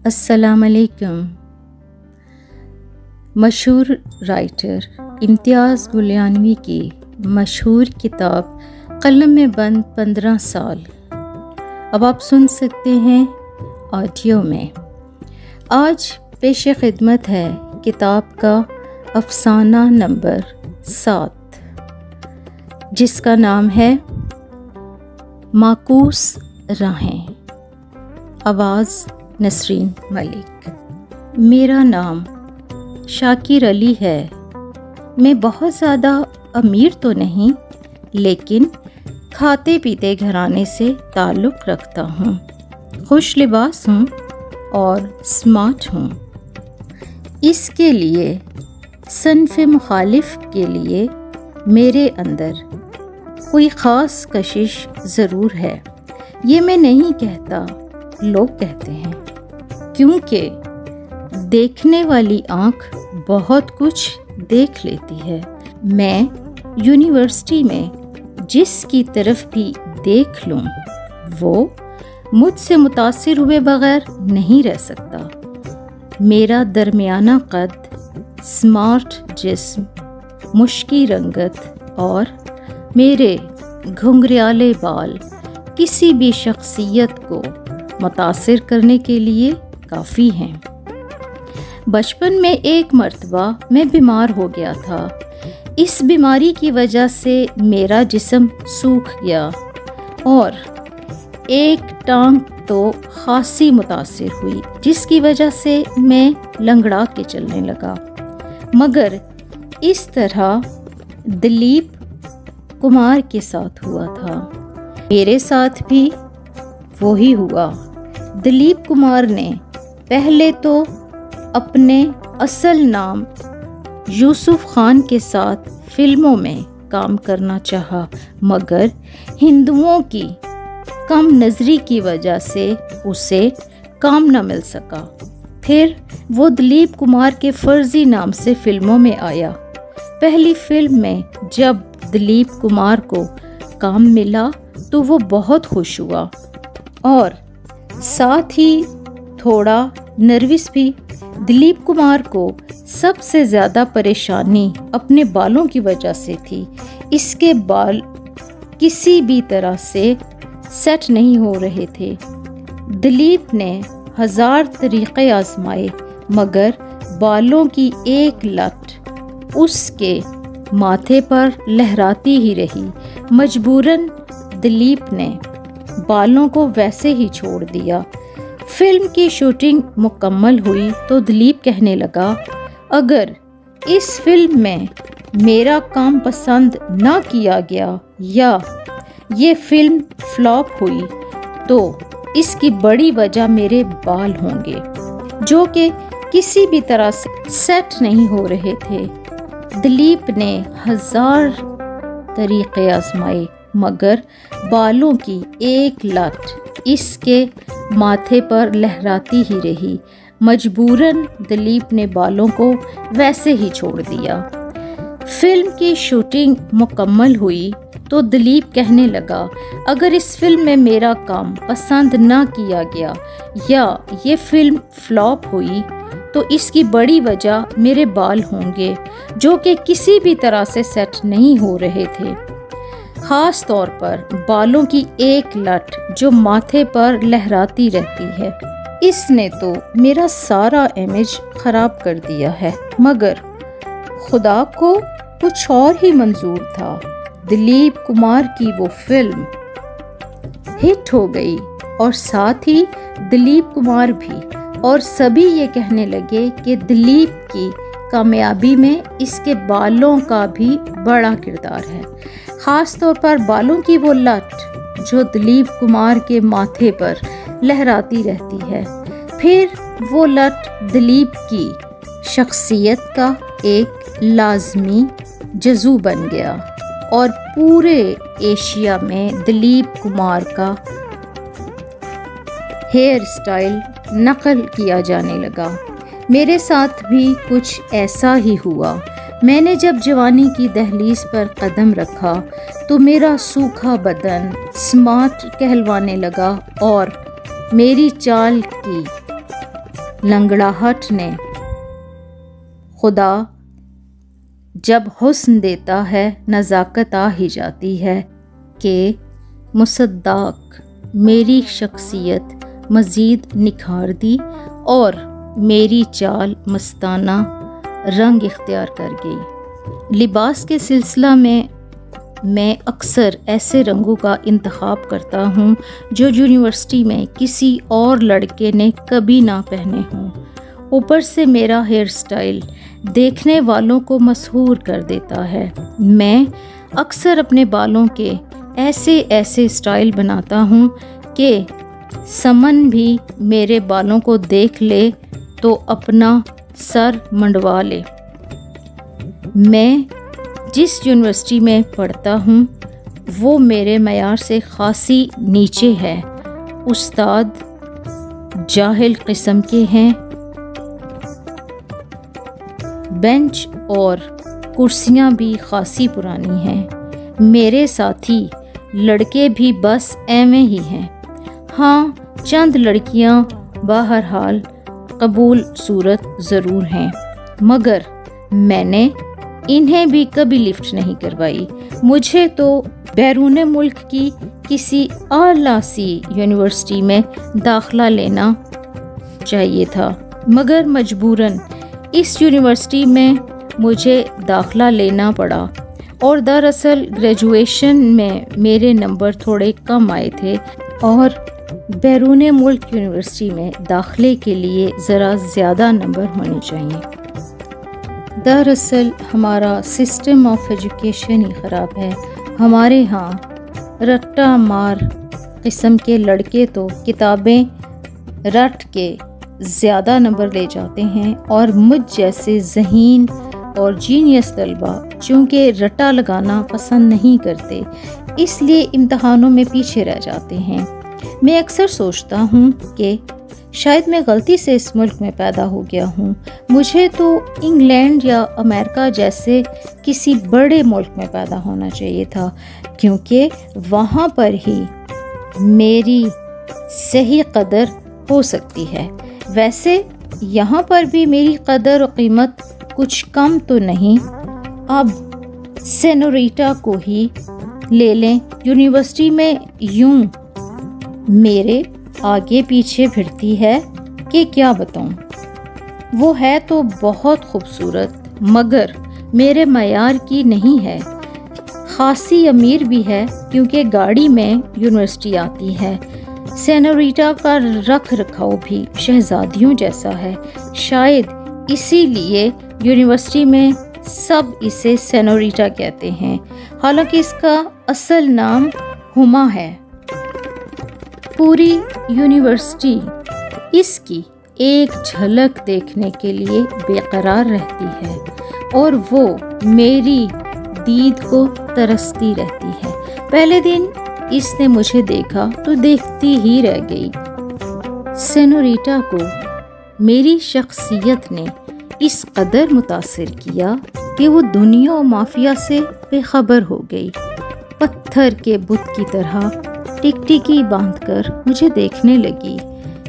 السلام علیکم۔ مشہور رائٹر امتیاز گلیانوی کی مشہور کتاب قلم میں بند 15 سال اب آپ سن سکتے ہیں آڈیو میں۔ آج پیش خدمت ہے کتاب کا افسانہ نمبر 7 جس کا نام ہے معکوس راہیں۔ آواز نسرین ملک۔ میرا نام شاکر علی ہے۔ میں بہت زیادہ امیر تو نہیں، لیکن کھاتے پیتے گھرانے سے تعلق رکھتا ہوں۔ خوش لباس ہوں اور اسمارٹ ہوں۔ اس کے لیے صنف مخالف کے لیے میرے اندر کوئی خاص کشش ضرور ہے۔ یہ میں نہیں کہتا، لوگ کہتے ہیں، کیونکہ دیکھنے والی آنکھ بہت کچھ دیکھ لیتی ہے۔ میں یونیورسٹی میں جس کی طرف بھی دیکھ لوں وہ مجھ سے متاثر ہوئے بغیر نہیں رہ سکتا۔ میرا درمیانہ قد، اسمارٹ جسم، مشکی رنگت اور میرے گھنگریالے بال کسی بھی شخصیت کو متاثر کرنے کے لیے کافی ہیں۔ بچپن میں ایک مرتبہ میں بیمار ہو گیا تھا۔ اس بیماری کی وجہ سے میرا جسم سوکھ گیا اور ایک ٹانگ تو خاصی متاثر ہوئی، جس کی وجہ سے میں لنگڑا کے چلنے لگا۔ مگر اس طرح دلیپ کمار کے ساتھ ہوا تھا۔ میرے ساتھ بھی وہی ہوا۔ دلیپ کمار نے پہلے تو اپنے اصل نام یوسف خان کے ساتھ فلموں میں کام کرنا چاہا، مگر ہندوؤں کی کم نظری کی وجہ سے اسے کام نہ مل سکا۔ پھر وہ دلیپ کمار کے فرضی نام سے فلموں میں آیا۔ پہلی فلم میں جب دلیپ کمار کو کام ملا تو وہ بہت خوش ہوا اور ساتھ ہی تھوڑا نروس بھی۔ دلیپ کمار کو سب سے زیادہ پریشانی اپنے بالوں کی وجہ سے تھی۔ اس کے بال کسی بھی طرح سے سیٹ نہیں ہو رہے تھے۔ دلیپ نے 1000 طریقے آزمائے، مگر بالوں کی ایک لٹ اس کے ماتھے پر لہراتی ہی رہی۔ مجبوراً دلیپ نے بالوں کو ویسے ہی چھوڑ دیا۔ فلم کی شوٹنگ مکمل ہوئی تو دلیپ کہنے لگا، اگر اس فلم میں میرا کام پسند نہ کیا گیا یا یہ فلم فلاپ ہوئی تو اس کی بڑی وجہ میرے بال ہوں گے، جو کہ کسی بھی طرح سے سیٹ نہیں ہو رہے تھے۔ دلیپ نے 1000 طریقے آزمائے، مگر بالوں کی ایک لٹ اس کے ماتھے پر لہراتی ہی رہی۔ مجبوراً دلیپ نے بالوں کو ویسے ہی چھوڑ دیا۔ فلم کی شوٹنگ مکمل ہوئی تو دلیپ کہنے لگا، اگر اس فلم میں میرا کام پسند نہ کیا گیا یا یہ فلم فلاپ ہوئی تو اس کی بڑی وجہ میرے بال ہوں گے، جو کہ کسی بھی طرح سے سیٹ نہیں ہو رہے تھے، خاص طور پر بالوں کی ایک لٹ جو ماتھے پر لہراتی رہتی ہے۔ اس نے تو میرا سارا امیج خراب کر دیا ہے، مگر خدا کو کچھ اور ہی منظور تھا۔ دلیپ کمار کی وہ فلم ہٹ ہو گئی اور ساتھ ہی دلیپ کمار بھی، اور سبھی یہ کہنے لگے کہ دلیپ کی کامیابی میں اس کے بالوں کا بھی بڑا کردار ہے، خاص طور پر بالوں کی وہ لٹ جو دلیپ کمار کے ماتھے پر لہراتی رہتی ہے۔ پھر وہ لٹ دلیپ کی شخصیت کا ایک لازمی جزو بن گیا اور پورے ایشیا میں دلیپ کمار کا ہیئر سٹائل نقل کیا جانے لگا۔ میرے ساتھ بھی کچھ ایسا ہی ہوا۔ میں نے جب جوانی کی دہلیز پر قدم رکھا تو میرا سوکھا بدن اسمارٹ کہلوانے لگا اور میری چال کی لنگڑاہٹ نے خدا جب حسن دیتا ہے نزاکت آ ہی جاتی ہے کہ مصداق میری شخصیت مزید نکھار دی اور میری چال مستانہ رنگ اختیار کر گئی۔ لباس کے سلسلہ میں اکثر ایسے رنگوں کا انتخاب کرتا ہوں جو یونیورسٹی میں کسی اور لڑکے نے کبھی نہ پہنے ہوں۔ اوپر سے میرا ہیئر سٹائل دیکھنے والوں کو مسحور کر دیتا ہے۔ میں اکثر اپنے بالوں کے ایسے سٹائل بناتا ہوں کہ سمن بھی میرے بالوں کو دیکھ لے تو اپنا سر منڈوا لے۔ میں جس یونیورسٹی میں پڑھتا ہوں وہ میرے معیار سے خاصی نیچے ہے۔ استاد جاہل قسم کے ہیں، بینچ اور کرسیاں بھی خاصی پرانی ہیں۔ میرے ساتھی لڑکے بھی بس ایویں ہی ہیں۔ ہاں، چند لڑکیاں بہرحال قبول صورت ضرور ہیں، مگر میں نے انہیں بھی کبھی لفٹ نہیں کروائی۔ مجھے تو بیرون ملک کی کسی اعلیٰ سی یونیورسٹی میں داخلہ لینا چاہیے تھا، مگر مجبوراً اس یونیورسٹی میں مجھے داخلہ لینا پڑا، اور دراصل گریجویشن میں میرے نمبر تھوڑے کم آئے تھے اور بیرون ملک یونیورسٹی میں داخلے کے لیے ذرا زیادہ نمبر ہونے چاہیے۔ دراصل ہمارا سسٹم آف ایجوکیشن ہی خراب ہے۔ ہمارے ہاں رٹا مار قسم کے لڑکے تو کتابیں رٹ کے زیادہ نمبر لے جاتے ہیں، اور مجھ جیسے ذہین اور جینیس طلبہ چونکہ رٹا لگانا پسند نہیں کرتے، اس لیے امتحانوں میں پیچھے رہ جاتے ہیں۔ میں اکثر سوچتا ہوں کہ شاید میں غلطی سے اس ملک میں پیدا ہو گیا ہوں۔ مجھے تو انگلینڈ یا امریکہ جیسے کسی بڑے ملک میں پیدا ہونا چاہیے تھا، کیونکہ وہاں پر ہی میری صحیح قدر ہو سکتی ہے۔ ویسے یہاں پر بھی میری قدر و قیمت کچھ کم تو نہیں۔ اب سینوریٹا کو ہی لے لیں، یونیورسٹی میں یوں میرے آگے پیچھے پھرتی ہے کہ کیا بتاؤں۔ وہ ہے تو بہت خوبصورت، مگر میرے معیار کی نہیں ہے۔ خاصی امیر بھی ہے کیونکہ گاڑی میں یونیورسٹی آتی ہے۔ سینوریٹا کا رکھ رکھاؤ بھی شہزادیوں جیسا ہے، شاید اسی لیے یونیورسٹی میں سب اسے سینوریٹا کہتے ہیں، حالانکہ اس کا اصل نام ہما ہے۔ پوری یونیورسٹی اس کی ایک جھلک دیکھنے کے لیے بے قرار رہتی ہے، اور وہ میری دید کو ترستی رہتی ہے۔ پہلے دن اس نے مجھے دیکھا تو دیکھتی ہی رہ گئی۔ سینوریٹا کو میری شخصیت نے اس قدر متاثر کیا کہ وہ دنیا و مافیا سے بے خبر ہو گئی۔ پتھر کے بت کی طرح ٹکٹکی باندھ کر مجھے دیکھنے لگی۔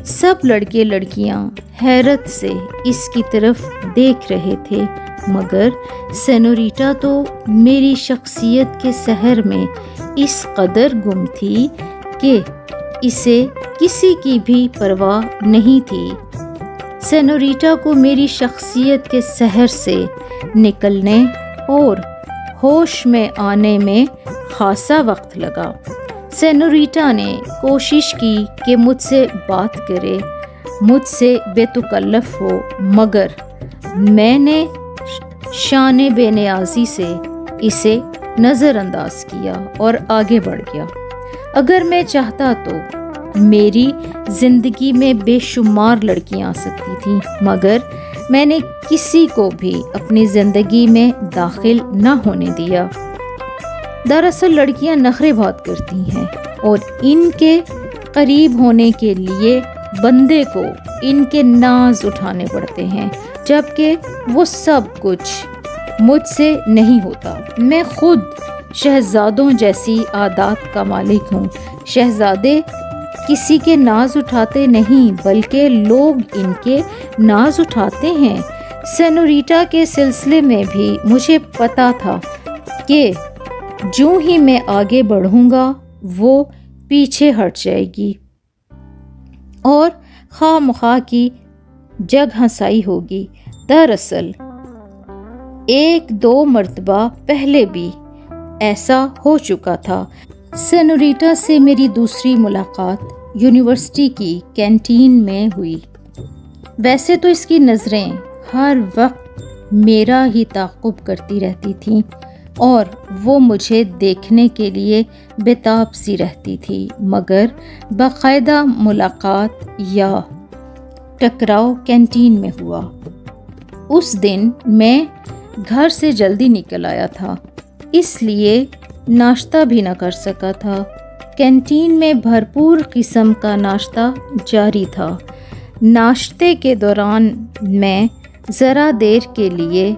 سب لڑکے لڑکیاں حیرت سے اس کی طرف دیکھ رہے تھے، مگر سینوریٹا تو میری شخصیت کے سحر میں اس قدر گم تھی کہ اسے کسی کی بھی پرواہ نہیں تھی۔ سینوریٹا کو میری شخصیت کے سحر سے نکلنے اور ہوش میں آنے میں خاصا وقت لگا۔ سینوریٹا نے کوشش کی کہ مجھ سے بات کرے، مجھ سے بے تکلف ہو، مگر میں نے شان بے نیازی سے اسے نظر انداز کیا اور آگے بڑھ گیا۔ اگر میں چاہتا تو میری زندگی میں بے شمار لڑکیاں آ سکتی تھیں، مگر میں نے کسی کو بھی اپنی زندگی میں داخل نہ ہونے دیا۔ دراصل لڑکیاں نخرے بہت کرتی ہیں، اور ان کے قریب ہونے کے لیے بندے کو ان کے ناز اٹھانے پڑتے ہیں، جبکہ وہ سب کچھ مجھ سے نہیں ہوتا۔ میں خود شہزادوں جیسی عادات کا مالک ہوں۔ شہزادے کسی کے ناز اٹھاتے نہیں بلکہ لوگ ان کے ناز اٹھاتے ہیں۔ سینوریٹا کے سلسلے میں بھی مجھے پتا تھا کہ جو ہی میں آگے بڑھوں گا وہ پیچھے ہٹ جائے گی اور خواہ مخواہ کی جگ ہنسائی ہوگی۔ دراصل 1-2 مرتبہ پہلے بھی ایسا ہو چکا تھا۔ سینوریٹا سے میری دوسری ملاقات یونیورسٹی کی کینٹین میں ہوئی۔ ویسے تو اس کی نظریں ہر وقت میرا ہی تعاقب کرتی رہتی تھیں اور وہ مجھے دیکھنے کے لیے بےتاب سی رہتی تھی، مگر باقاعدہ ملاقات یا ٹکراؤ کینٹین میں ہوا۔ اس دن میں گھر سے جلدی نکل آیا تھا، اس لیے ناشتہ بھی نہ کر سکا تھا۔ کینٹین میں بھرپور قسم کا ناشتہ جاری تھا۔ ناشتے کے دوران میں ذرا دیر کے لیے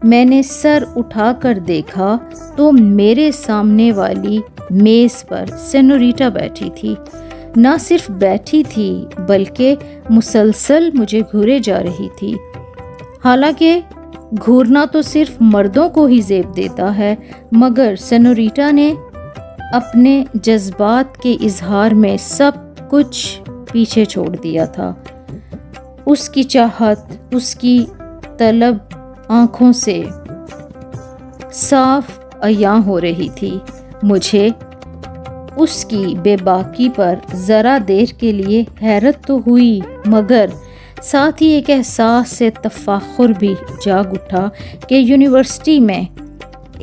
میں نے سر اٹھا کر دیکھا تو میرے سامنے والی میز پر سینوریٹا بیٹھی تھی۔ نہ صرف بیٹھی تھی بلکہ مسلسل مجھے گھورے جا رہی تھی۔ حالانکہ گھورنا تو صرف مردوں کو ہی زیب دیتا ہے، مگر سینوریٹا نے اپنے جذبات کے اظہار میں سب کچھ پیچھے چھوڑ دیا تھا۔ اس کی چاہت، اس کی طلب آنکھوں سے صاف عیاں ہو رہی تھی۔ مجھے اس کی بے باکی پر ذرا دیر کے لیے حیرت تو ہوئی، مگر ساتھ ہی ایک احساس سے تفاخر بھی جاگ اٹھا کہ یونیورسٹی میں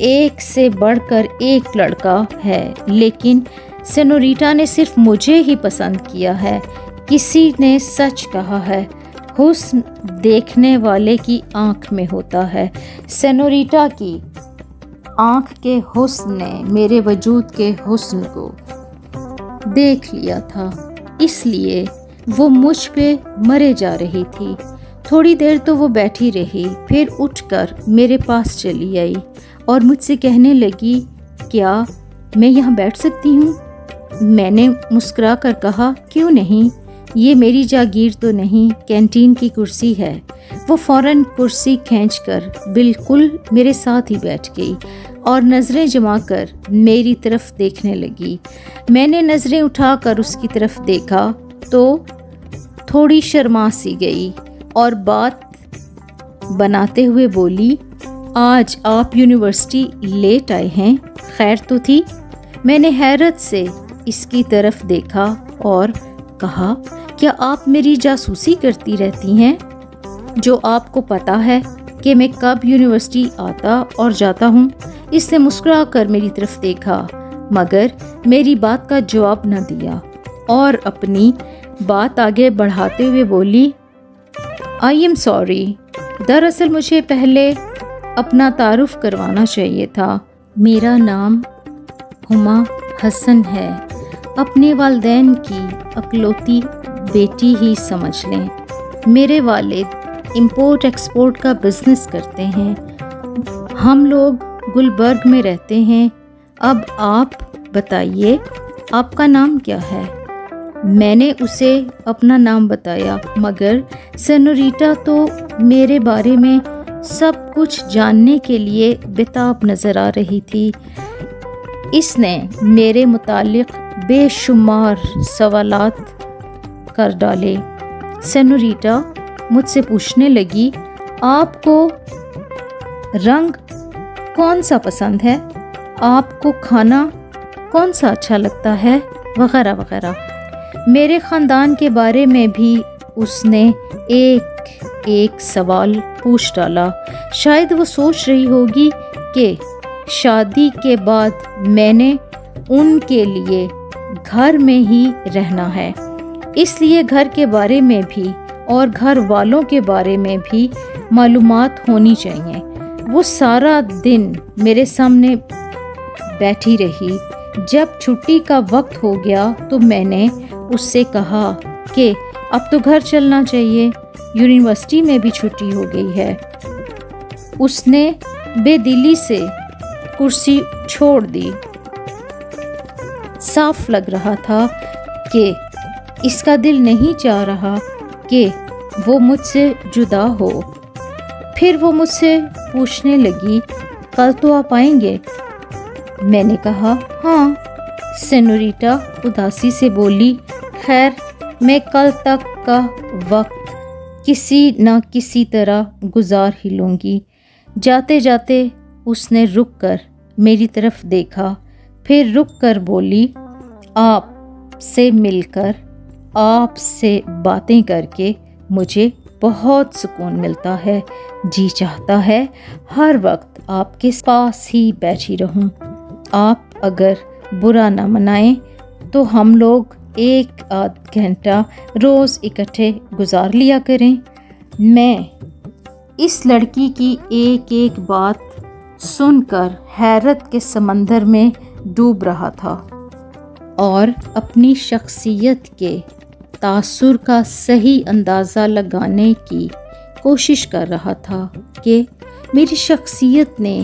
ایک سے بڑھ کر ایک لڑکا ہے، لیکن سینوریٹا نے صرف مجھے ہی پسند کیا ہے۔ کسی نے سچ کہا ہے، حسن دیکھنے والے کی آنکھ میں ہوتا ہے۔ سینوریٹا کی آنکھ کے حسن نے میرے وجود کے حسن کو دیکھ لیا تھا، اس لیے وہ مجھ پہ مرے جا رہی تھی۔ تھوڑی دیر تو وہ بیٹھی رہی، پھر اٹھ کر میرے پاس چلی آئی اور مجھ سے کہنے لگی، کیا میں یہاں بیٹھ سکتی ہوں؟ میں نے مسکرا کر کہا، کیوں نہیں، یہ میری جاگیر تو نہیں، کینٹین کی کرسی ہے۔ وہ فوراً کرسی کھینچ کر بالکل میرے ساتھ ہی بیٹھ گئی اور نظریں جما کر میری طرف دیکھنے لگی۔ میں نے نظریں اٹھا کر اس کی طرف دیکھا تو تھوڑی شرما سی گئی اور بات بناتے ہوئے بولی، آج آپ یونیورسٹی لیٹ آئے ہیں، خیر تو تھی؟ میں نے حیرت سے اس کی طرف دیکھا اور کہا، کیا آپ میری جاسوسی کرتی رہتی ہیں؟ جو آپ کو پتا ہے کہ میں کب یونیورسٹی آتا اور جاتا ہوں؟ اس نے مسکرا کر میری طرف دیکھا مگر میری بات کا جواب نہ دیا اور اپنی بات آگے بڑھاتے ہوئے بولی، آئی ایم سوری، دراصل مجھے پہلے اپنا تعارف کروانا چاہیے تھا۔ میرا نام ہما حسن ہے، اپنے والدین کی اکلوتی بیٹی ہی سمجھ لیں۔ میرے والد امپورٹ ایکسپورٹ کا بزنس کرتے ہیں۔ ہم لوگ گلبرگ میں رہتے ہیں۔ اب آپ بتائیے، آپ کا نام کیا ہے؟ میں نے اسے اپنا نام بتایا، مگر سینوریٹا تو میرے بارے میں سب کچھ جاننے کے لیے بےتاب نظر آ رہی تھی۔ اس نے میرے متعلق بے شمار سوالات کر ڈالے۔ سینوریٹا مجھ سے پوچھنے لگی، آپ کو رنگ کون سا پسند ہے؟ آپ کو کھانا کون سا اچھا لگتا ہے؟ وغیرہ وغیرہ۔ میرے خاندان کے بارے میں بھی اس نے ایک سوال پوچھ ڈالا۔ شاید وہ سوچ رہی ہوگی کہ شادی کے بعد میں نے ان کے لیے گھر میں ہی رہنا ہے، اس لیے گھر کے بارے میں بھی اور گھر والوں کے بارے میں بھی معلومات ہونی چاہیے۔ وہ سارا دن میرے سامنے بیٹھی رہی۔ جب چھٹی کا وقت ہو گیا تو میں نے اس سے کہا کہ اب تو گھر چلنا چاہیے، یونیورسٹی میں بھی چھٹی ہو گئی ہے۔ اس نے بے دلی سے کرسی چھوڑ دی۔ صاف لگ رہا تھا کہ اس کا دل نہیں چاہ رہا کہ وہ مجھ سے جدا ہو۔ پھر وہ مجھ سے پوچھنے لگی، کل تو آپ آئیں گے؟ میں نے کہا ہاں۔ سینوریٹا اداسی سے بولی، خیر میں کل تک کا وقت کسی نہ کسی طرح گزار ہی لوں گی۔ جاتے جاتے اس نے رک کر میری طرف دیکھا، پھر رک کر بولی، آپ سے مل کر، آپ سے باتیں کر کے مجھے بہت سکون ملتا ہے۔ جی چاہتا ہے ہر وقت آپ کے پاس ہی بیٹھی رہوں۔ آپ اگر برا نہ منائیں تو ہم لوگ 1 گھنٹہ روز اکٹھے گزار لیا کریں۔ میں اس لڑکی کی ایک ایک بات سن کر حیرت کے سمندر میں ڈوب رہا تھا اور اپنی شخصیت کے تاثر کا صحیح اندازہ لگانے کی کوشش کر رہا تھا کہ میری شخصیت نے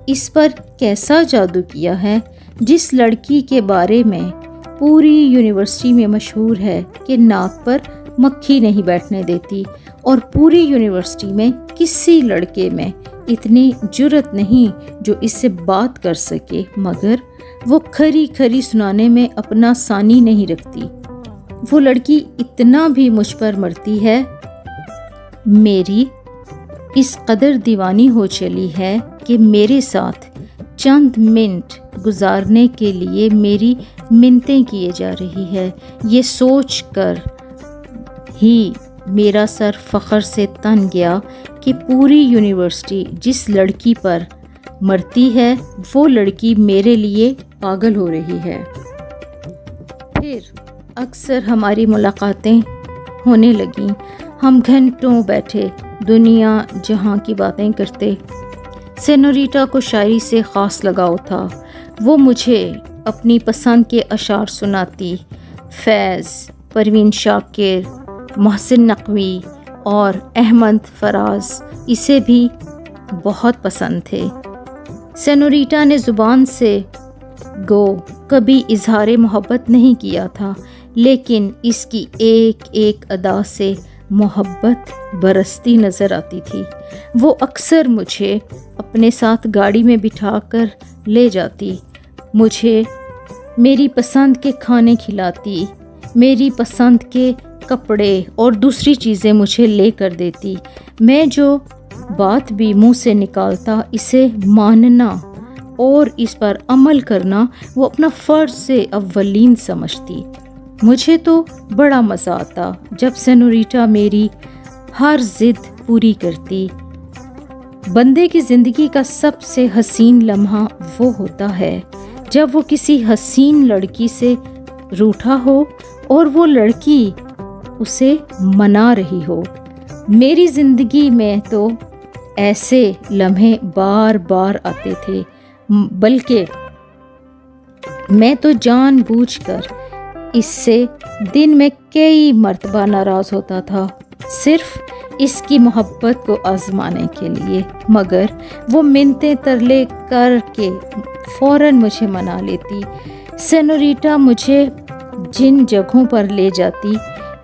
اس پر کیسا جادو کیا ہے، جس لڑکی کے بارے میں پوری یونیورسٹی میں مشہور ہے کہ ناک پر مکھی نہیں بیٹھنے دیتی، اور پوری یونیورسٹی میں کسی لڑکے میں اتنی جرأت نہیں جو اس سے بات کر سکے، مگر وہ کھری کھری سنانے میں اپنا ثانی نہیں رکھتی۔ وہ لڑکی اتنا بھی مجھ پر مرتی ہے، میری اس قدر دیوانی ہو چلی ہے کہ میرے ساتھ چند منٹ گزارنے کے لیے میری منتیں کیے جا رہی ہے۔ یہ سوچ کر ہی میرا سر فخر سے تن گیا کہ پوری یونیورسٹی جس لڑکی پر مرتی ہے وہ لڑکی میرے لیے پاگل ہو رہی ہے۔ پھر اکثر ہماری ملاقاتیں ہونے لگیں، ہم گھنٹوں بیٹھے دنیا جہاں کی باتیں کرتے۔ سینوریٹا کو شاعری سے خاص لگاؤ تھا، وہ مجھے اپنی پسند کے اشعار سناتی۔ فیض، پروین شاکر، محسن نقوی اور احمد فراز اسے بھی بہت پسند تھے۔ سینوریٹا نے زبان سے گو کبھی اظہار محبت نہیں کیا تھا، لیکن اس کی ایک ایک ادا سے محبت برستی نظر آتی تھی۔ وہ اکثر مجھے اپنے ساتھ گاڑی میں بٹھا کر لے جاتی، مجھے میری پسند کے کھانے کھلاتی، میری پسند کے کپڑے اور دوسری چیزیں مجھے لے کر دیتی۔ میں جو بات بھی منہ سے نکالتا اسے ماننا اور اس پر عمل کرنا وہ اپنا فرض سے اولین سمجھتی۔ مجھے تو بڑا مزہ آتا جب سینوریٹا میری ہر ضد پوری کرتی۔ بندے کی زندگی کا سب سے حسین لمحہ وہ ہوتا ہے جب وہ کسی حسین لڑکی سے روٹھا ہو اور وہ لڑکی اسے منا رہی ہو۔ میری زندگی میں تو ایسے لمحے بار بار آتے تھے، بلکہ میں تو جان بوجھ کر اس سے دن میں کئی مرتبہ ناراض ہوتا تھا، صرف اس کی محبت کو آزمانے کے لیے، مگر وہ منتیں ترلے کر کے فوراً مجھے منا لیتی۔ سینوریٹا مجھے جن جگہوں پر لے جاتی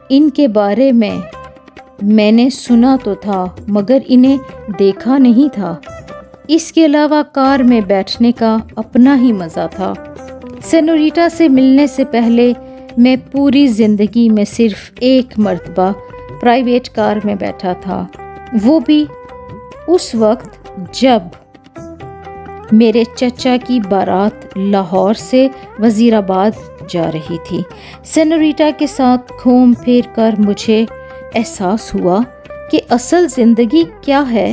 ان کے بارے میں نے سنا تو تھا مگر انہیں دیکھا نہیں تھا۔ اس کے علاوہ کار میں بیٹھنے کا اپنا ہی مزہ تھا۔ سینوریٹا سے ملنے سے پہلے میں پوری زندگی میں صرف ایک مرتبہ پرائیویٹ کار میں بیٹھا تھا، وہ بھی اس وقت جب میرے چچا کی بارات لاہور سے وزیر آباد جا رہی تھی۔ سینوریٹا کے ساتھ گھوم پھر کر مجھے احساس ہوا کہ اصل زندگی کیا ہے۔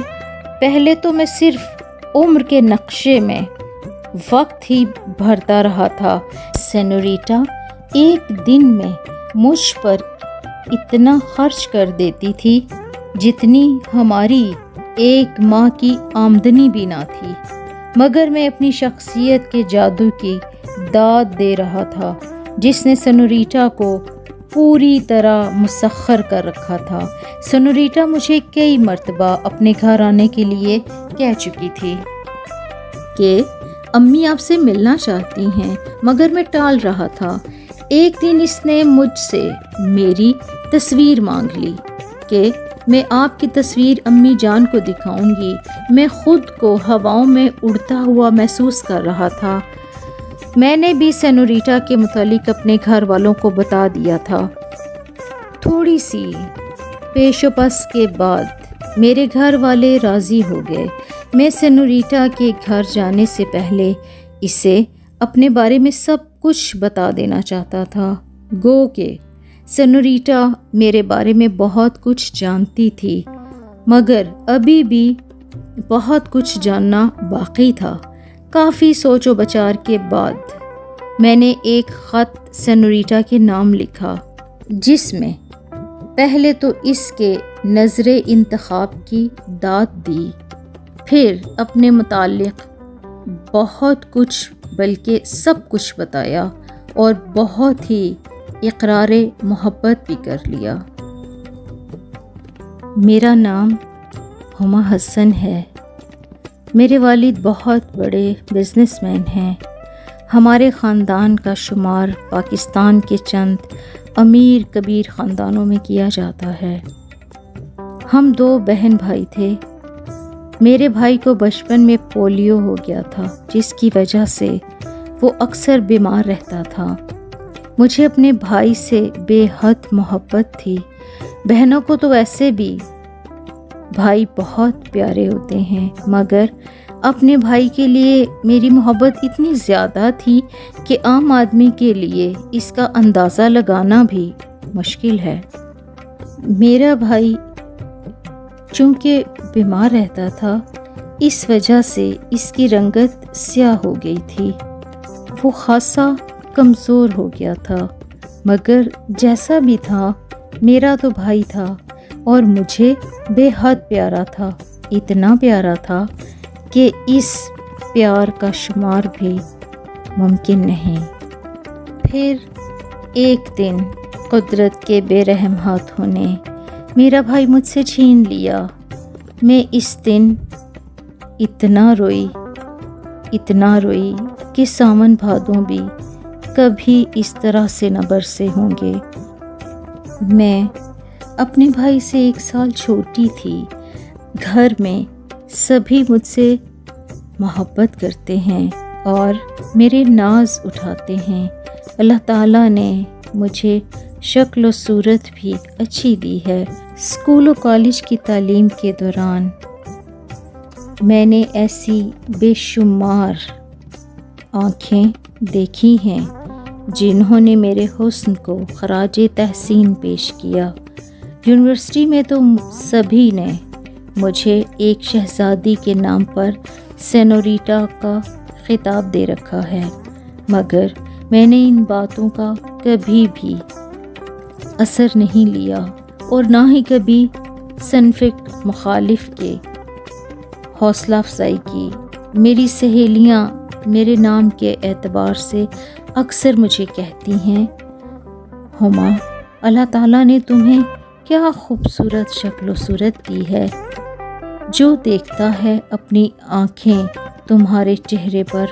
پہلے تو میں صرف عمر کے نقشے میں وقت ہی بھرتا رہا تھا۔ سینوریٹا ایک دن میں مجھ پر اتنا خرچ کر دیتی تھی جتنی ہماری ایک ماہ کی آمدنی بھی نہ تھی، مگر میں اپنی شخصیت کے جادو کی داد دے رہا تھا جس نے سینوریٹا کو پوری طرح مسخر کر رکھا تھا۔ سینوریٹا مجھے کئی مرتبہ اپنے گھر آنے کے لیے کہہ چکی تھی کہ امی آپ سے ملنا چاہتی ہیں، مگر میں ٹال رہا تھا۔ ایک دن اس نے مجھ سے میری تصویر مانگ لی کہ میں آپ کی تصویر امی جان کو دکھاؤں گی۔ میں خود کو ہواؤں میں اڑتا ہوا محسوس کر رہا تھا۔ میں نے بھی سینوریٹا کے متعلق اپنے گھر والوں کو بتا دیا تھا۔ تھوڑی سی پیش و پس کے بعد میرے گھر والے راضی ہو گئے۔ میں سینوریٹا کے گھر جانے سے پہلے اسے اپنے بارے میں سب کچھ بتا دینا چاہتا تھا۔ گو کہ سینوریٹا میرے بارے میں بہت کچھ جانتی تھی، مگر ابھی بھی بہت کچھ جاننا باقی تھا۔ کافی سوچ و بچار کے بعد میں نے ایک خط سینوریٹا کے نام لکھا، جس میں پہلے تو اس کے نظر انتخاب کی داد دی، پھر اپنے متعلق بہت کچھ بلکہ سب کچھ بتایا اور بہت ہی اقرار محبت بھی کر لیا۔ میرا نام ہما حسن ہے۔ میرے والد بہت بڑے بزنس مین ہیں۔ ہمارے خاندان کا شمار پاکستان کے چند امیر کبیر خاندانوں میں کیا جاتا ہے۔ ہم 2 بہن بھائی تھے۔ میرے بھائی کو بچپن میں پولیو ہو گیا تھا، جس کی وجہ سے وہ اکثر بیمار رہتا تھا۔ مجھے اپنے بھائی سے بے حد محبت تھی۔ بہنوں کو تو ویسے بھی بھائی بہت پیارے ہوتے ہیں، مگر اپنے بھائی کے لیے میری محبت اتنی زیادہ تھی کہ عام آدمی کے لیے اس کا اندازہ لگانا بھی مشکل ہے۔ میرا بھائی چونکہ بیمار رہتا تھا، اس وجہ سے اس کی رنگت سیاہ ہو گئی تھی۔ وہ خاصا کمزور ہو گیا تھا، مگر جیسا بھی تھا میرا تو بھائی تھا اور مجھے بے حد پیارا تھا۔ اتنا پیارا تھا کہ اس پیار کا شمار بھی ممکن نہیں۔ پھر ایک دن قدرت کے بے رحم ہاتھوں نے میرا بھائی مجھ سے چھین لیا۔ میں اس دن اتنا روئی کہ ساون بھادوں بھی کبھی اس طرح سے نہ برسے ہوں گے۔ میں اپنے بھائی سے 1 سال چھوٹی تھی۔ گھر میں سبھی مجھ سے محبت کرتے ہیں اور میرے ناز اٹھاتے ہیں۔ اللہ تعالیٰ نے مجھے شکل و صورت بھی اچھی دی ہے۔ اسکول و کالج کی تعلیم کے دوران میں نے ایسی بے شمار آنکھیں دیکھی ہیں جنہوں نے میرے حسن کو خراج تحسین پیش کیا۔ یونیورسٹی میں تو سبھی نے مجھے ایک شہزادی کے نام پر سینوریٹا کا خطاب دے رکھا ہے، مگر میں نے ان باتوں کا کبھی بھی اثر نہیں لیا اور نہ ہی کبھی صنفک مخالف کے حوصلہ افزائی کی۔ میری سہیلیاں میرے نام کے اعتبار سے اکثر مجھے کہتی ہیں، ہما، اللہ تعالیٰ نے تمہیں کیا خوبصورت شکل و صورت دی ہے۔ جو دیکھتا ہے اپنی آنکھیں تمہارے چہرے پر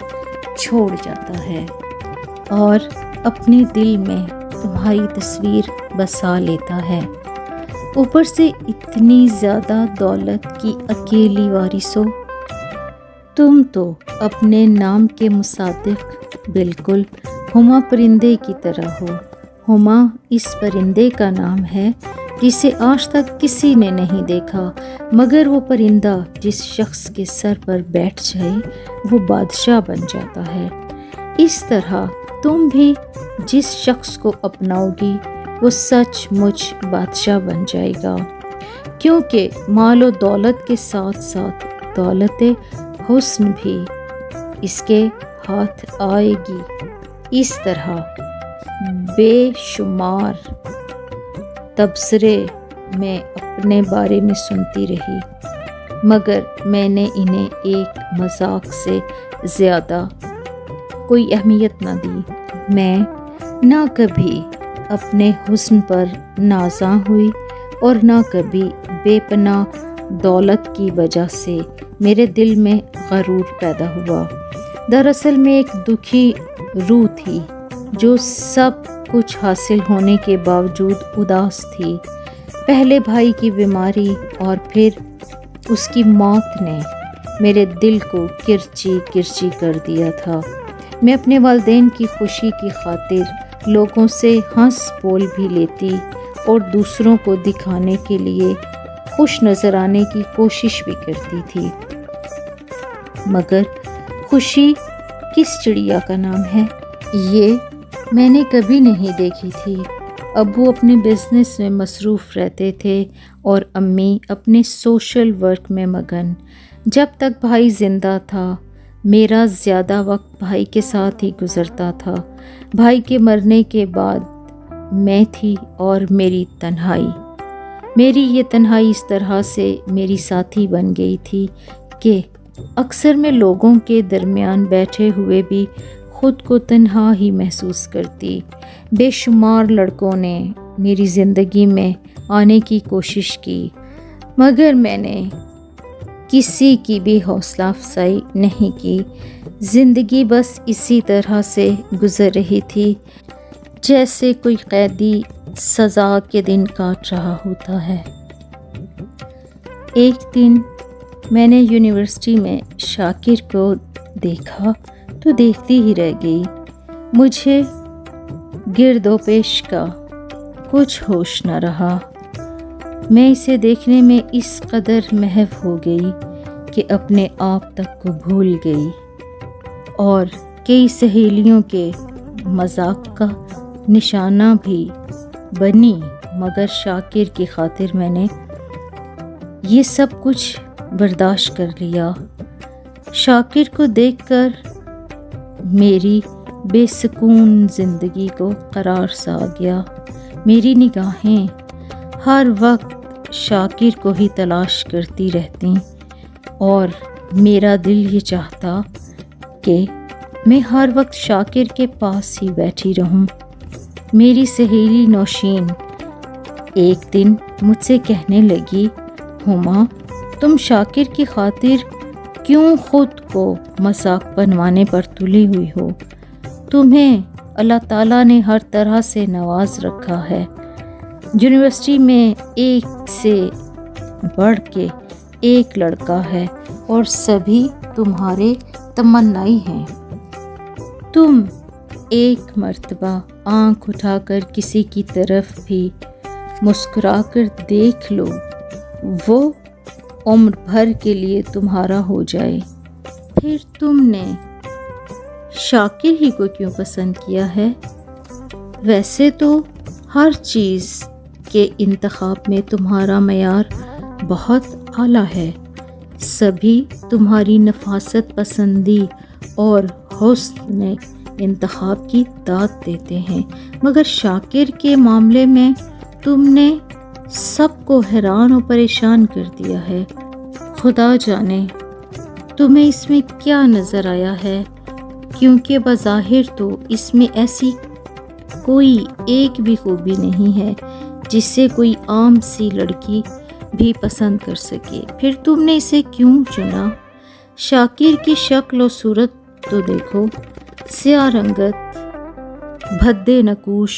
چھوڑ جاتا ہے اور اپنے دل میں تمہاری تصویر بسا لیتا ہے۔ اوپر سے اتنی زیادہ دولت کی اکیلی وارث ہو۔ تم تو اپنے نام کے مصادق بالکل ہما پرندے کی طرح ہو۔ ہما اس پرندے کا نام ہے جسے آج تک کسی نے نہیں دیکھا، مگر وہ پرندہ جس شخص کے سر پر بیٹھ جائے وہ بادشاہ بن جاتا ہے۔ اس طرح تم بھی جس شخص کو اپناؤ گی وہ سچ مچ بادشاہ بن جائے گا، کیونکہ مال و دولت کے ساتھ ساتھ دولت حسن بھی اس کے ہاتھ آئے گی۔ اس طرح بے شمار تبصرے میں اپنے بارے میں سنتی رہی، مگر میں نے انہیں ایک مذاق سے زیادہ کوئی اہمیت نہ دی۔ میں نہ کبھی اپنے حسن پر نازاں ہوئی اور نہ کبھی بے پناہ دولت کی وجہ سے میرے دل میں غرور پیدا ہوا۔ دراصل میں ایک دکھی روح تھی جو سب کچھ حاصل ہونے کے باوجود اداس تھی۔ پہلے بھائی کی بیماری اور پھر اس کی موت نے میرے دل کو کرچی کرچی کر دیا تھا۔ میں اپنے والدین کی خوشی کی خاطر لوگوں سے ہنس بول بھی لیتی اور دوسروں کو دکھانے کے لیے خوش نظر آنے کی کوشش بھی کرتی تھی، مگر خوشی کس چڑیا کا نام ہے، یہ میں نے کبھی نہیں دیکھی تھی۔ ابو اپنے بزنس میں مصروف رہتے تھے اور امی اپنے سوشل ورک میں مگن۔ جب تک بھائی زندہ تھا میرا زیادہ وقت بھائی کے ساتھ ہی گزرتا تھا۔ بھائی کے مرنے کے بعد میں تھی اور میری تنہائی۔ میری یہ تنہائی اس طرح سے میری ساتھی بن گئی تھی کہ اکثر میں لوگوں کے درمیان بیٹھے ہوئے بھی خود کو تنہا ہی محسوس کرتی۔ بے شمار لڑکوں نے میری زندگی میں آنے کی کوشش کی، مگر میں نے کسی کی بھی حوصلہ افزائی نہیں کی۔ زندگی بس اسی طرح سے گزر رہی تھی جیسے کوئی قیدی سزا کے دن کاٹ رہا ہوتا ہے۔ ایک دن میں نے یونیورسٹی میں شاکر کو دیکھا تو دیکھتی ہی رہ گئی۔ مجھے گرد و پیش کا کچھ ہوش نہ رہا۔ میں اسے دیکھنے میں اس قدر محو ہو گئی کہ اپنے آپ تک کو بھول گئی اور کئی سہیلیوں کے مذاق کا نشانہ بھی بنی، مگر شاکر کی خاطر میں نے یہ سب کچھ برداشت کر لیا۔ شاکر کو دیکھ کر میری بے سکون زندگی کو قرار سا آ گیا۔ میری نگاہیں ہر وقت شاکر کو ہی تلاش کرتی رہتی اور میرا دل یہ چاہتا کہ میں ہر وقت شاکر کے پاس ہی بیٹھی رہوں۔ میری سہیلی نوشین ایک دن مجھ سے کہنے لگی، ہما تم شاکر کی خاطر کیوں خود کو مذاق بنوانے پر تلی ہوئی ہو؟ تمہیں اللہ تعالیٰ نے ہر طرح سے نواز رکھا ہے۔ یونیورسٹی میں ایک سے بڑھ کے ایک لڑکا ہے اور سبھی تمہارے تمنائی ہیں۔ تم ایک مرتبہ آنکھ اٹھا کر کسی کی طرف بھی مسکرا کر دیکھ لو، وہ عمر بھر کے لیے تمہارا ہو جائے۔ پھر تم نے شاکر ہی کو کیوں پسند کیا ہے؟ ویسے تو ہر چیز کے انتخاب میں تمہارا معیار بہت اعلیٰ ہے، سبھی تمہاری نفاست پسندی اور حسن انتخاب کی داد دیتے ہیں، مگر شاکر کے معاملے میں تم نے سب کو حیران و پریشان کر دیا ہے۔ خدا جانے تمہیں اس میں کیا نظر آیا ہے، کیونکہ بظاہر تو اس میں ایسی کوئی ایک بھی خوبی نہیں ہے جسے کوئی عام سی لڑکی بھی پسند کر سکے۔ پھر تم نے اسے کیوں چنا؟ شاکر کی شکل و صورت تو دیکھو، سیاہ رنگت، بھدے نکوش،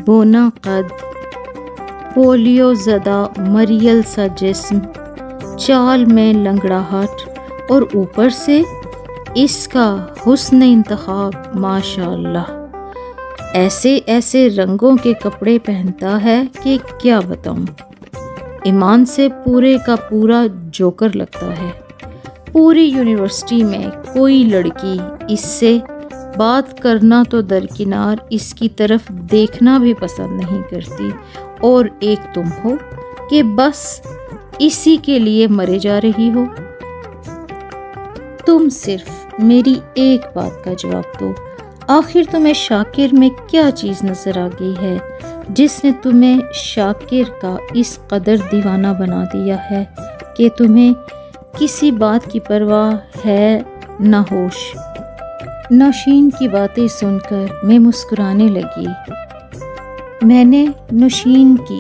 بونا قد، پولیو زدہ مریل سا جسم، چال میں لنگڑاہٹ اور اوپر سے اس کا حسن انتخاب، ماشاء اللہ، ایسے ایسے رنگوں کے کپڑے پہنتا ہے کہ کیا بتاؤں۔ ایمان سے پورے کا پورا جوکر لگتا ہے۔ پوری یونیورسٹی میں کوئی لڑکی اس سے بات کرنا تو درکنار اس کی طرف دیکھنا بھی پسند نہیں کرتی، اور ایک تم ہو کہ بس اسی کے لیے مرے جا رہی ہو۔ تم صرف میری ایک بات کا جواب دو، آخر تمہیں شاکر میں کیا چیز نظر آ گئی ہے جس نے تمہیں شاکر کا اس قدر دیوانہ بنا دیا ہے کہ تمہیں کسی بات کی پرواہ ہے نہ ہوش؟ نوشین کی باتیں سن کر میں مسکرانے لگی۔ میں نے نوشین کی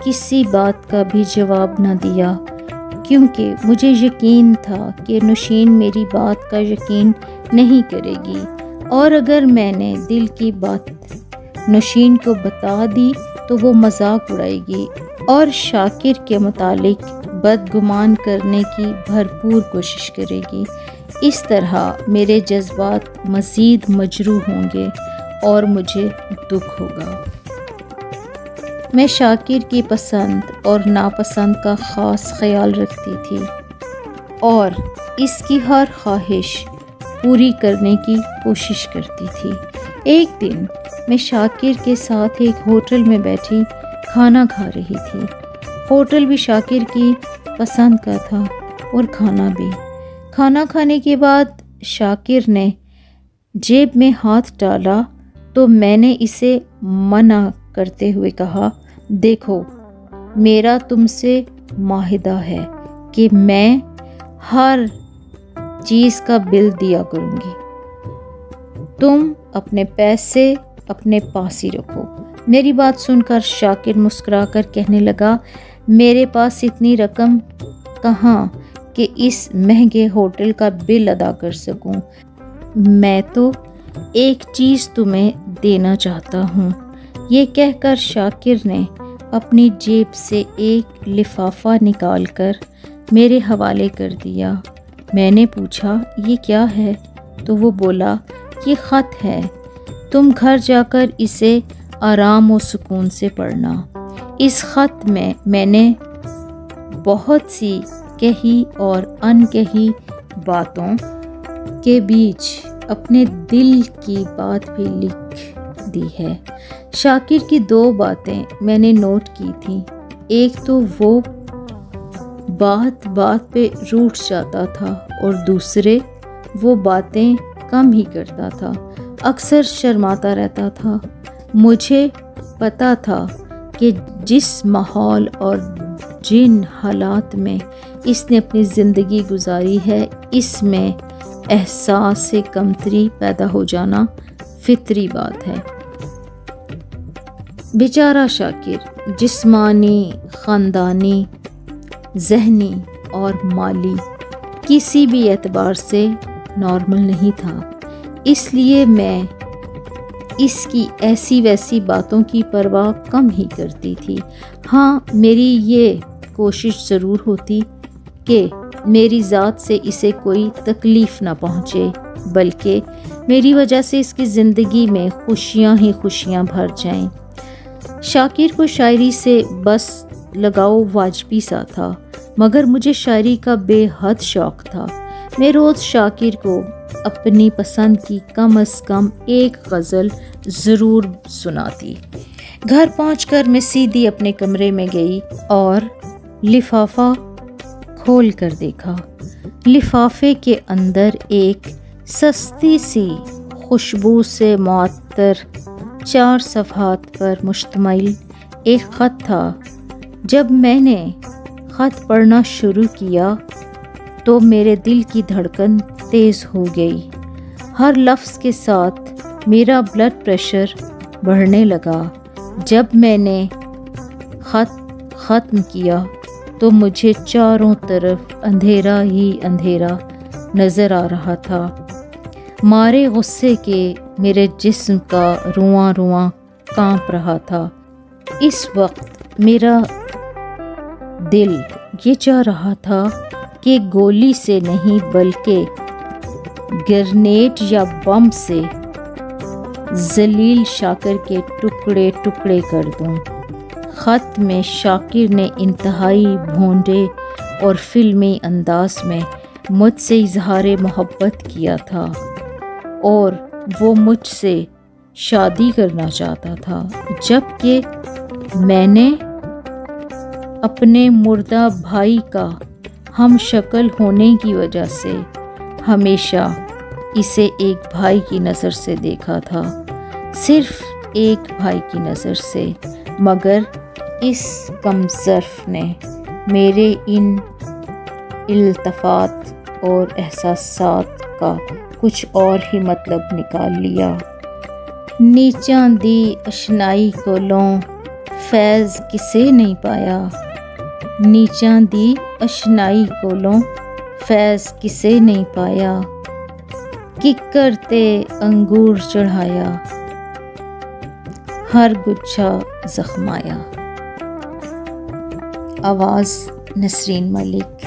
کسی بات کا بھی جواب نہ دیا، کیونکہ مجھے یقین تھا کہ نوشین میری بات کا یقین نہیں کرے گی، اور اگر میں نے دل کی بات نوشین کو بتا دی تو وہ مذاق اڑائے گی اور شاکر کے متعلق بدگمان کرنے کی بھرپور کوشش کرے گی۔ اس طرح میرے جذبات مزید مجروح ہوں گے اور مجھے دکھ ہوگا۔ میں شاکر کی پسند اور ناپسند کا خاص خیال رکھتی تھی اور اس کی ہر خواہش پوری کرنے کی کوشش کرتی تھی۔ ایک دن میں شاکر کے ساتھ ایک ہوٹل میں بیٹھی کھانا کھا رہی تھی۔ ہوٹل بھی شاکر کی پسند کا تھا اور کھانا بھی۔ کھانا کھانے کے بعد شاکر نے جیب میں ہاتھ ڈالا تو میں نے اسے منع کرتے ہوئے کہا، دیکھو میرا تم سے معاہدہ ہے کہ میں ہر چیز کا بل دیا کروں گی، تم اپنے پیسے اپنے پاس ہی رکھو۔ میری بات سن کر شاکر مسکرا کر کہنے لگا، میرے پاس اتنی رقم کہاں کہ اس مہنگے ہوٹل کا بل ادا کر سکوں، میں تو ایک چیز تمہیں دینا چاہتا ہوں۔ یہ کہہ کر شاکر نے اپنی جیب سے ایک لفافہ نکال کر میرے حوالے کر دیا۔ میں نے پوچھا، یہ کیا ہے؟ تو وہ بولا، یہ خط ہے، تم گھر جا کر اسے آرام و سکون سے پڑھنا۔ اس خط میں میں نے بہت سی کہی اور انکہی باتوں کے بیچ اپنے دل کی بات بھی لکھ دی ہے۔ شاکر کی دو باتیں میں نے نوٹ کی تھیں۔ ایک تو وہ بات بات پہ روٹھ جاتا تھا اور دوسرے وہ باتیں کم ہی کرتا تھا، اکثر شرماتا رہتا تھا۔ مجھے پتا تھا کہ جس ماحول اور جن حالات میں اس نے اپنی زندگی گزاری ہے، اس میں احساس کمتری پیدا ہو جانا فطری بات ہے۔ بیچارہ شاکر جسمانی، خاندانی، ذہنی اور مالی کسی بھی اعتبار سے نارمل نہیں تھا، اس لیے میں اس کی ایسی ویسی باتوں کی پرواہ کم ہی کرتی تھی۔ ہاں، میری یہ کوشش ضرور ہوتی کہ میری ذات سے اسے کوئی تکلیف نہ پہنچے، بلکہ میری وجہ سے اس کی زندگی میں خوشیاں ہی خوشیاں بھر جائیں۔ شاکر کو شاعری سے بس لگاؤ واجبی سا تھا، مگر مجھے شاعری کا بے حد شوق تھا۔ میں روز شاکر کو اپنی پسند کی کم از کم ایک غزل ضرور سناتی۔ گھر پہنچ کر میں سیدھی اپنے کمرے میں گئی اور لفافہ کھول کر دیکھا۔ لفافے کے اندر ایک سستی سی خوشبو سے معطر 4 صفحات پر مشتمل ایک خط تھا۔ جب میں نے خط پڑھنا شروع کیا تو میرے دل کی دھڑکن تیز ہو گئی۔ ہر لفظ کے ساتھ میرا بلڈ پریشر بڑھنے لگا۔ جب میں نے خط ختم کیا تو مجھے چاروں طرف اندھیرا ہی اندھیرا نظر آ رہا تھا۔ مارے غصے کے میرے جسم کا رواں رواں کانپ رہا تھا۔ اس وقت میرا دل یہ چاہ رہا تھا کہ گولی سے نہیں بلکہ گرنیڈ یا بم سے ذلیل شاکر کے ٹکڑے ٹکڑے کر دوں۔ خط میں شاکر نے انتہائی بھونڈے اور فلمی انداز میں مجھ سے اظہار محبت کیا تھا اور وہ مجھ سے شادی کرنا چاہتا تھا، جبکہ میں نے اپنے مردہ بھائی کا ہم شکل ہونے کی وجہ سے ہمیشہ اسے ایک بھائی کی نظر سے دیکھا تھا، صرف ایک بھائی کی نظر سے۔ مگر اس کم ظرف نے میرے ان التفات اور احساسات کا کچھ اور ہی مطلب نکال لیا۔ نیچاں دی اشنائی کولوں فیض کسے نہیں پایا، نیچاں دی اشنائی کولوں فیض کسے نہیں پایا، ککر تے انگور چڑھایا۔ ہر گچھا زخمایا۔ آواز نسرین ملک۔